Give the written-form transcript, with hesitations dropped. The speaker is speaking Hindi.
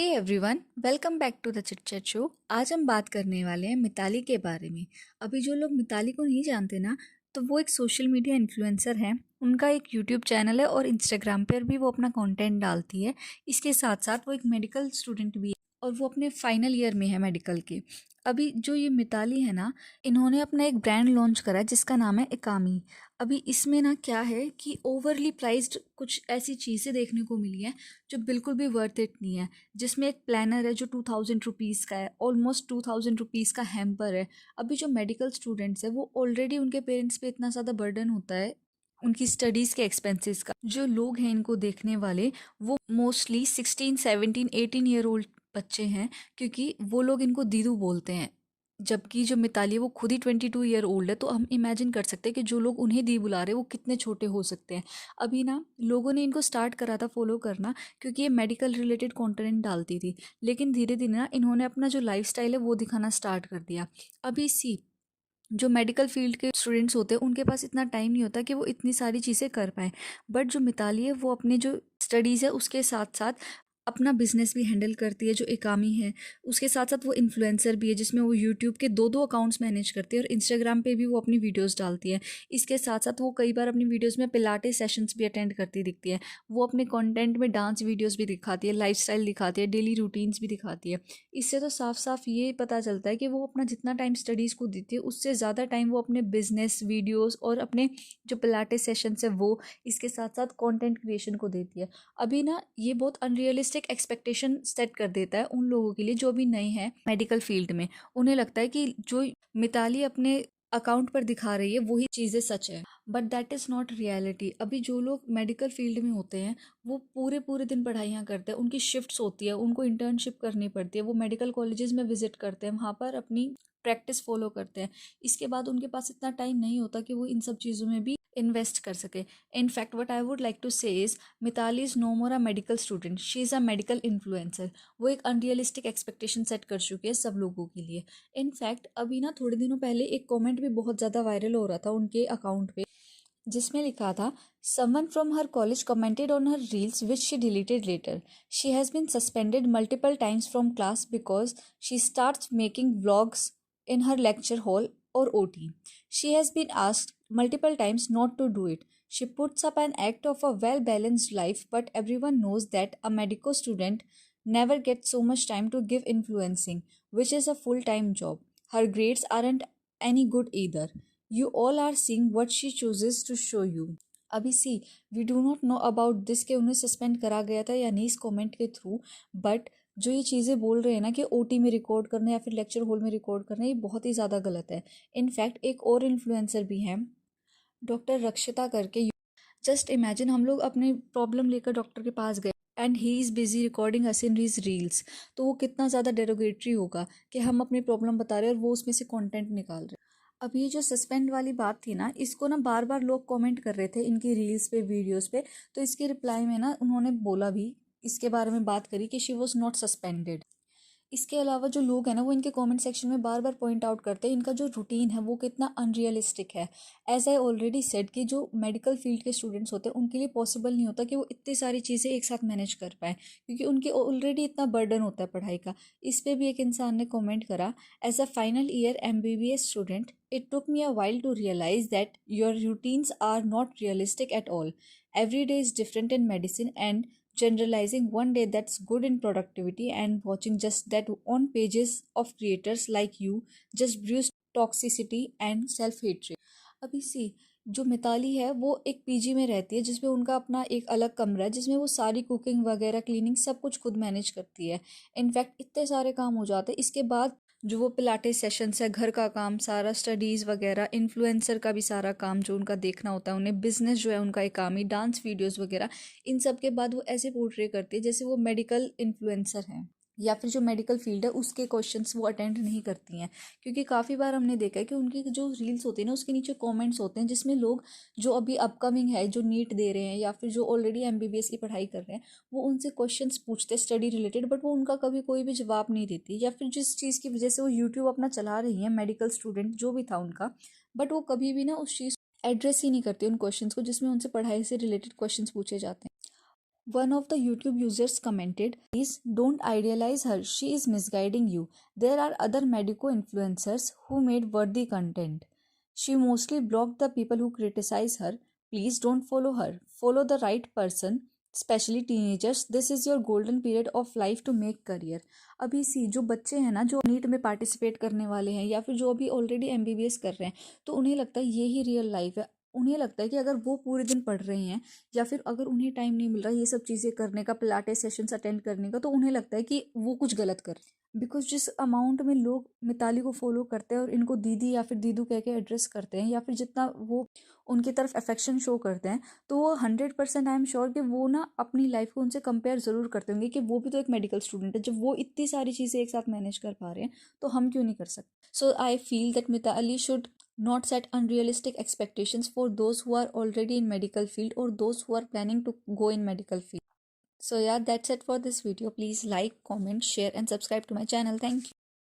Hey everyone, welcome back to the chit chat show. आज हम बात करने वाले हैं मिताली के बारे में। अभी जो लोग मिताली को नहीं जानते ना, तो वो एक सोशल मीडिया इन्फ्लुएंसर है। उनका एक यूट्यूब चैनल है और इंस्टाग्राम पर भी वो अपना कंटेंट डालती है। इसके साथ साथ वो एक मेडिकल स्टूडेंट भी है और वो अपने फाइनल ईयर में है मेडिकल के। अभी जो ये मिताली है ना, इन्होंने अपना एक ब्रांड लॉन्च करा है जिसका नाम है एकामी। अभी इसमें ना क्या है कि ओवरली प्राइस्ड कुछ ऐसी चीज़ें देखने को मिली है जो बिल्कुल भी वर्थ इट नहीं है। जिसमें एक प्लानर है जो 2000 रुपीज़ का है, ऑलमोस्ट 2000 रुपीज़ का हैम्पर है। अभी जो मेडिकल स्टूडेंट्स है वो ऑलरेडी उनके पेरेंट्स पे इतना ज़्यादा बर्डन होता है उनकी स्टडीज़ के एक्सपेंसेस का। जो लोग हैं इनको देखने वाले, वो मोस्टली 16, 17, 18 ईयर ओल्ड बच्चे हैं, क्योंकि वो लोग इनको दीदू बोलते हैं। जबकि जो मिताली है वो खुद ही 22 ईयर ओल्ड है, तो हम इमेजिन कर सकते हैं कि जो लोग उन्हें दी बुला रहे हैं वो कितने छोटे हो सकते हैं। अभी ना लोगों ने इनको स्टार्ट करा था फॉलो करना, क्योंकि ये मेडिकल रिलेटेड कंटेंट डालती थी। लेकिन धीरे धीरे ना इन्होंने अपना जो लाइफस्टाइल है वो दिखाना स्टार्ट कर दिया। अभी सी जो मेडिकल फील्ड के स्टूडेंट्स होते हैं उनके पास इतना टाइम नहीं होता कि वो इतनी सारी चीज़ें कर पाएँ। बट जो मिताली है वो अपने जो स्टडीज़ है उसके साथ साथ अपना बिजनेस भी हैंडल करती है, जो एकामी है। उसके साथ साथ वो इन्फ्लुएंसर भी है, जिसमें वो यूट्यूब के दो दो अकाउंट्स मैनेज करती है और इंस्टाग्राम पे भी वो अपनी वीडियोस डालती है। इसके साथ साथ वो कई बार अपनी वीडियोस में पिलाटे सेशंस भी अटेंड करती दिखती है। वो अपने कंटेंट में डांस वीडियोस भी दिखाती है, लाइफस्टाइल दिखाती है, डेली रूटीन्स भी दिखाती है। इससे तो साफ साफ ये पता चलता है कि वो अपना जितना टाइम स्टडीज़ को देती है उससे ज़्यादा टाइम वो अपने बिजनेस वीडियोस और अपने जो पिलाटे सेशंस है वो, इसके साथ साथ कंटेंट क्रिएशन को देती है। अभी ना ये बहुत अनरियलिस्टिक एक्सपेक्टेशन सेट कर देता है उन लोगों के लिए जो अभी नए हैं मेडिकल फील्ड में। उन्हें लगता है कि जो मिताली अपने अकाउंट पर दिखा रही है वही चीज़ें सच है, but that is not reality. अभी जो लोग मेडिकल फील्ड में होते हैं वो पूरे पूरे दिन पढ़ाइयाँ करते हैं, उनकी शिफ्ट्स होती है, उनको इंटर्नशिप करनी पड़ती है, वो मेडिकल कॉलेजेस में विजिट करते हैं, वहाँ पर अपनी प्रैक्टिस फॉलो करते हैं। इसके बाद उनके पास इतना टाइम नहीं होता कि वो इन सब चीज़ों में भी इन्वेस्ट कर सके। In fact, what I would like to say is Mitali is no more a medical student, she is a medical influencer। वो एक अनरियलिस्टिक एक्सपेक्टेशन सेट कर चुकी है सब लोगों के लिए। इनफैक्ट अभी ना थोड़े दिनों पहले एक कमेंट भी बहुत ज़्यादा वायरल हो रहा था उनके अकाउंट पे, जिसमें लिखा था, someone from her college commented on her reels which she deleted later. She has been suspended multiple times from class because she starts making vlogs in her lecture hall or OT. She has been asked multiple times not to do it. She puts up an act of a well balanced life, but everyone knows that a medical student never gets so much time to give influencing, which is a full time job. Her grades aren't any good either. You all are seeing what she chooses to show you. अभी see, we do not know about this कि उन्हें सस्पेंड करा गया था या नहीं इस कमेंट के थ्रू। बट जो ये चीज़ें बोल रहे हैं ना कि ओटी में रिकॉर्ड करना या फिर लेक्चर हॉल में रिकॉर्ड करना, ये बहुत ही ज़्यादा गलत है। इनफैक्ट एक और इन्फ्लुएंसर भी है, डॉक्टर रक्षिता करके। जस्ट इमेजिन हम लोग अपनी प्रॉब्लम लेकर डॉक्टर के पास गए and he is busy recording us in his reels, तो वो कितना ज़्यादा डेरोगेटरी होगा कि हम अपनी प्रॉब्लम बता रहे हैं और वो उसमें से कंटेंट निकाल रहे हैं। अब ये जो सस्पेंड वाली बात थी ना, इसको ना बार बार लोग कमेंट कर रहे थे इनकी रील्स पे, वीडियोस पे। तो इसके रिप्लाई में ना उन्होंने बोला भी, इसके बारे में बात करी कि शी वॉज नॉट सस्पेंडेड। इसके अलावा जो लोग हैं ना वो इनके कमेंट सेक्शन में बार बार पॉइंट आउट करते हैं इनका जो रूटीन है वो कितना अनरियलिस्टिक है। एज आई ऑलरेडी सेड कि जो मेडिकल फील्ड के स्टूडेंट्स होते हैं उनके लिए पॉसिबल नहीं होता कि वो इतनी सारी चीज़ें एक साथ मैनेज कर पाएँ, क्योंकि उनके ऑलरेडी इतना बर्डन होता है पढ़ाई का। इस पर भी एक इंसान ने कॉमेंट करा, as a final year MBBS student it took me a while to realise that your routines are not realistic at all. Every day is different in medicine and generalizing one day that's good in productivity and watching just that on pages of creators like you just brews toxicity and self hatred। अभी सी, जो मिताली है वो एक पीजी में रहती है जिसमें उनका अपना एक अलग कमरा है, जिसमें वो सारी कुकिंग वगैरह क्लीनिंग सब कुछ खुद मैनेज करती है। इनफैक्ट इतने सारे काम हो जाते हैं। इसके बाद जो वो पिलाटे सेशंस है, घर का काम सारा, स्टडीज़ वगैरह, इन्फ्लुएंसर का भी सारा काम जो उनका देखना होता है उन्हें, बिजनेस जो है उनका एकामी, डांस वीडियोस वगैरह, इन सब के बाद वो ऐसे पोर्ट्रे करती है जैसे वो मेडिकल इन्फ्लुएंसर हैं या फिर जो मेडिकल फील्ड है उसके क्वेश्चंस वो अटेंड नहीं करती हैं। क्योंकि काफ़ी बार हमने देखा है कि उनकी जो रील्स होती है ना उसके नीचे कमेंट्स होते हैं जिसमें लोग जो अभी अपकमिंग है, जो नीट दे रहे हैं या फिर जो ऑलरेडी MBBS की पढ़ाई कर रहे हैं, वो उनसे क्वेश्चंस पूछते हैं स्टडी रिलेटेड, बट वो उनका कभी कोई भी जवाब नहीं देती। या फिर जिस चीज़ की वजह से वो यूट्यूब अपना चला रही हैं, मेडिकल स्टूडेंट जो भी था उनका, बट वो कभी भी ना उस चीज़ एड्रेस ही नहीं करती उन क्वेश्चंस को जिसमें उनसे पढ़ाई से रिलेटेड क्वेश्चंस पूछे जाते हैं। One of the YouTube users commented, "Please don't idealize her, she is misguiding you. There are other medico influencers who made worthy content. She mostly blocked the people who criticize her. Please don't follow her. Follow the right person, specially teenagers. This is your golden period of life to make career." अभी सी जो बच्चे हैं ना, जो नीट में पार्टिसिपेट करने वाले हैं या फिर जो अभी ऑलरेडी एमबीबीएस कर रहे हैं, तो उन्हें लगता है ये ही रियल लाइफ है। उन्हें लगता है कि अगर वो पूरे दिन पढ़ रही हैं या फिर अगर उन्हें टाइम नहीं मिल रहा ये सब चीज़ें करने का, पिलाटेस सेशंस अटेंड करने का, तो उन्हें लगता है कि वो कुछ गलत कर रहे हैं। बिकॉज जिस अमाउंट में लोग मिताली को फॉलो करते हैं और इनको दीदी या फिर दीदू कह के एड्रेस करते हैं या फिर जितना वो उनकी तरफ अफेक्शन शो करते हैं, तो वो 100% आई एम श्योर कि वो ना अपनी लाइफ को उनसे कंपेयर ज़रूर करते होंगे कि वो भी तो एक मेडिकल स्टूडेंट है। जब वो इतनी सारी चीज़ें एक साथ मैनेज कर पा रहे हैं तो हम क्यों नहीं कर सकते? So I feel that Mithali should not set unrealistic expectations for those who are already in medical field or those who are planning to go in medical field. So yeah, that's it for this video. Please like, comment, share and subscribe to my channel. Thank you.